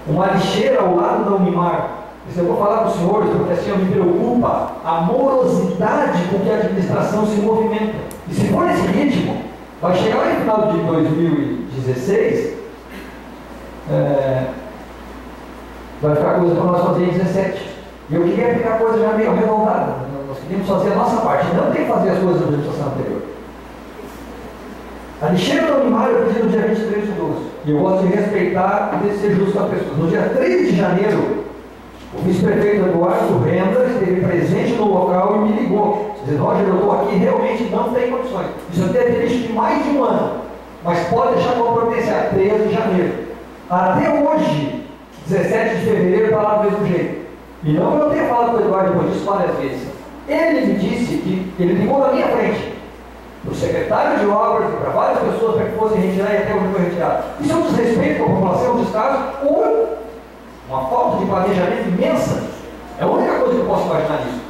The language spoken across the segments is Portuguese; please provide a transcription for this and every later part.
uma lixeira ao lado da Unimar. Eu vou falar para os senhores, porque assim me preocupa a morosidade com que a administração se movimenta. E se for esse ritmo, vai chegar lá no final de 2016, vai ficar coisa para nós fazer em 2017. E eu queria ficar coisa já meio revoltada. Nós queríamos fazer a nossa parte, não tem que fazer as coisas da administração anterior. A lixeira da Unimar eu pedi no dia 23 de 12. E eu gosto de respeitar e de ser justo com as pessoas. No dia 3 de janeiro, o vice-prefeito Eduardo Renda esteve presente no local e me ligou, dizendo: Roger, eu estou aqui, realmente não tem condições. Isso teve lixo de mais de um ano, mas pode deixar como providenciar 13 de janeiro. Até hoje, 17 de fevereiro, está lá do mesmo jeito. E não eu tenho falado com o Eduardo depois disso várias vezes. Ele me disse que ele ligou na minha frente, para o secretário de obras, para várias pessoas, para que fossem retirar e até hoje foi retirado. Isso é um desrespeito com a população do Estado ou uma falta de planejamento imensa. É a única coisa que eu posso imaginar nisso.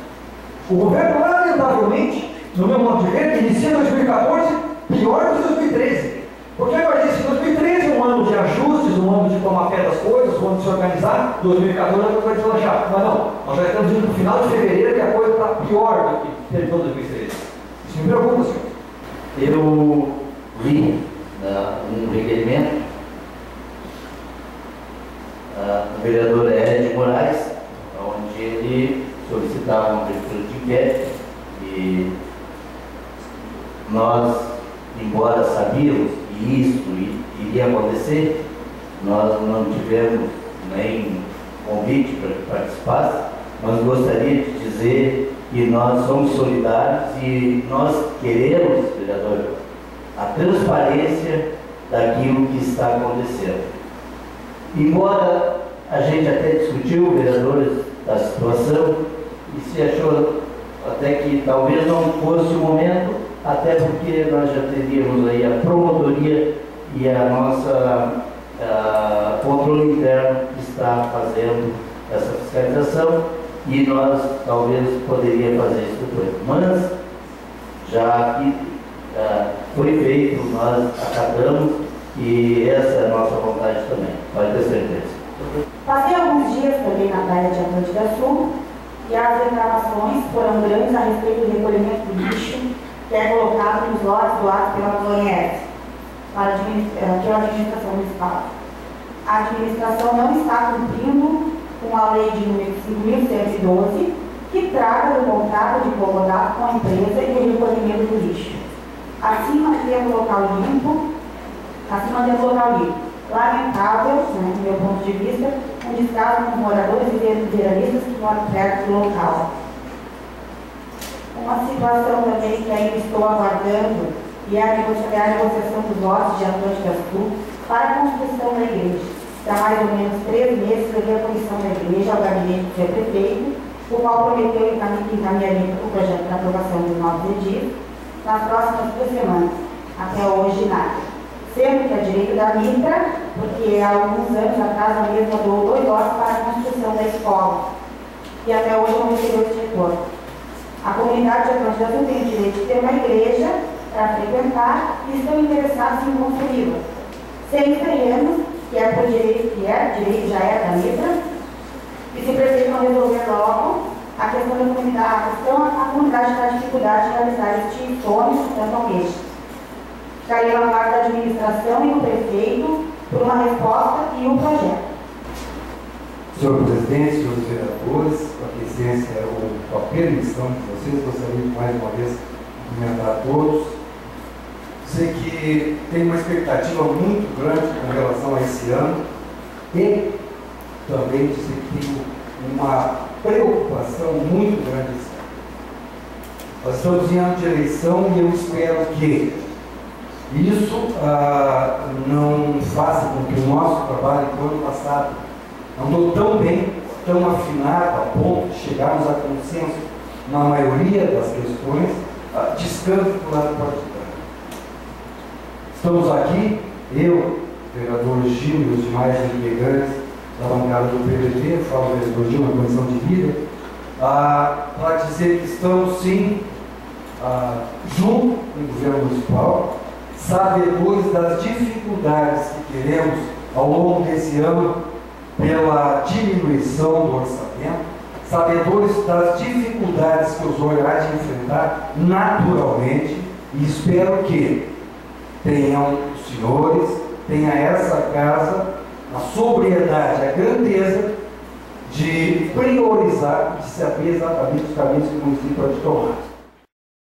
O governo, lamentavelmente, no meu modo de ver, inicia 2014 pior do que 2013. Porque eu disse que 2013 é um ano de ajustes, um ano de tomar pé das coisas, um ano de se organizar, 2014 é vai deslanchar. Mas não, nós já estamos indo no final de fevereiro e a coisa está pior do que terminou 2013. Isso me preocupa, senhor. Eu li um requerimento do vereador Hélio de Moraes, onde ele solicitava uma abertura de inquérito, e nós, embora sabíamos que isso iria acontecer, nós não tivemos nem convite para que participasse, mas gostaria de dizer que nós somos solidários e nós queremos, vereador, a transparência daquilo que está acontecendo. Embora a gente até discutiu, vereadores, da situação, e se achou até que talvez não fosse o momento, até porque nós já teríamos aí a promotoria e a nossa controle interno que está fazendo essa fiscalização, e nós talvez poderíamos fazer isso depois. Mas, já que foi feito, nós acatamos, e essa é a nossa vontade também, pode ter certeza. Passei alguns dias também na praia de Atlântida Sul, e as reclamações foram grandes a respeito do recolhimento do lixo que é colocado nos lotes doados pela ONS, pela administração municipal. A administração não está cumprindo com a lei de número 5.112, que trata do contrato de comodato com a empresa e o recolhimento do lixo. Assim mantendo o local limpo. Lamentável, né, do meu ponto de vista, um descaso com os moradores e veranistas que moram perto do local. Uma situação também que ainda estou aguardando e é a negociação dos lotes de Atlântida Sul para a construção da igreja. Há mais ou menos 3 meses levei a comissão da igreja ao gabinete do seu prefeito, o qual prometeu encaminhamento do projeto de aprovação dos novos edis nas próximas 2 semanas. Até hoje, nada. Sendo que a direito da Mitra, porque há alguns anos atrás a mesma doou 2 lotes para a construção da escola, e até hoje não recebeu esse retorno. A comunidade de Atlântida Sul tem o direito de ter uma igreja para frequentar e estão interessados em construí-la. Sem terrenos, que é por direito, já é da Mitra, e se o prefeito não resolver logo a questão da comunidade, a comunidade está em dificuldade de realizar este sonho tanto ao mês. Ficaria na parte da administração e do prefeito por uma resposta e um projeto. Senhor presidente, senhores vereadores, com a licença ou com a permissão de vocês, gostaria de mais uma vez cumprimentar a todos. Sei que tem uma expectativa muito grande com relação a esse ano e também dizer que tem uma preocupação muito grande esse ano. Nós estamos em ano de eleição e eu espero que isso não faça com que o nosso trabalho do ano passado andou tão bem, tão afinado a ponto de chegarmos a consenso na maioria das questões, descanso do lado partidário. Estamos aqui, eu, vereador Gil e os demais integrantes da bancada do PDT, falo do vereador Gil na Comissão de Vida, para dizer que estamos sim junto com o governo municipal, sabedores das dificuldades que teremos ao longo desse ano pela diminuição do orçamento, sabedores das dificuldades que o Zóio há de enfrentar naturalmente, e espero que tenham os senhores, tenha essa casa a sobriedade, a grandeza de priorizar, de saber exatamente os caminhos que o município pode tomar.